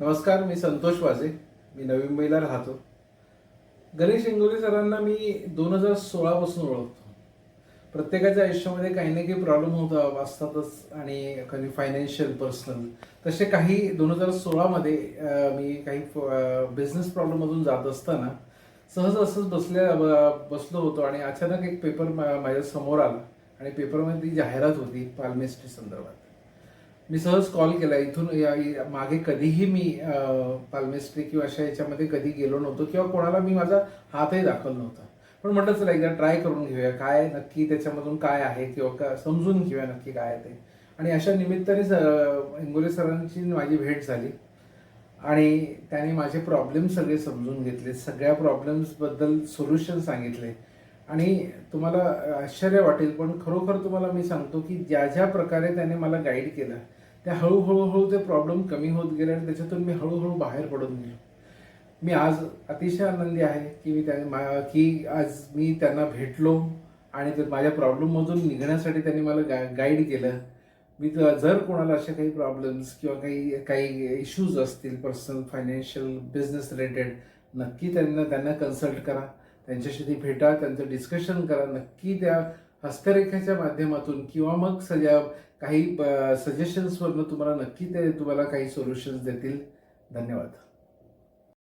नमस्कार, मी संतोष वाजे. मी नवी मुंबईला राहतो. गणेश इंगोले सरांना मी 2016 पासून ओळखतो. प्रत्येकाच्या आयुष्यामध्ये काही ना काही प्रॉब्लेम होत असतातच आणि कधी फायनान्शियल, पर्सनल. तसे काही 2016 मध्ये मी काही बिझनेस प्रॉब्लेममधून जात असताना सहज असंच बसलो होतो आणि अचानक एक पेपर माझ्या समोर आला आणि पेपरमध्ये ती जाहिरात होती पालमेस्ट्री संदर्भात. मी सहज कॉल केला इथून मागे कधीही मी पालमेस्ट्री किंवा अशा याच्यामध्ये कधी गेलो नव्हतो किंवा कोणाला मी माझा हातही दाखवला नव्हता. पण म्हटलं चला एकदा ट्राय करून घेऊया, काय नक्की त्याच्यामधून काय आहे किंवा समजून घेऊया नक्की काय आहे ते. आणि अशा निमित्ताने इंगोले सरांची माझी भेट झाली आणि त्याने माझे प्रॉब्लेम सगळे समजून घेतले, सगळ्या प्रॉब्लेम्सबद्दल सोल्युशन सांगितले. आणि तुम्हाला आश्चर्य वाटेल पण खरोखर तुम्हाला मी सांगतो की ज्या ज्या प्रकारे त्याने मला गाईड केलं त्या हळूहळू ते प्रॉब्लेम कमी होत गेले आणि त्याच्यातून मी हळूहळू बाहेर पडून गेलो. मी आज अतिशय आनंदी आहे की की आज मी त्यांना भेटलो आणि ते माझ्या प्रॉब्लेममधून निघण्यासाठी त्यांनी मला गाईड केलं. जर कोणाला असे काही प्रॉब्लेम्स किंवा काही काही इश्यूज असतील पर्सनल, फायनान्शियल, बिझनेस रिलेटेड, नक्की त्यांना कन्सल्ट करा. त्यांच्याशी ती भेटा, त्यांचं डिस्कशन करा. नक्की त्या हस्तरेखेच्या माध्यमातून किंवा मग काही सजेशन्सवरनं तुम्हाला नक्की ते तुम्हाला काही सोल्युशन्स देतील. धन्यवाद.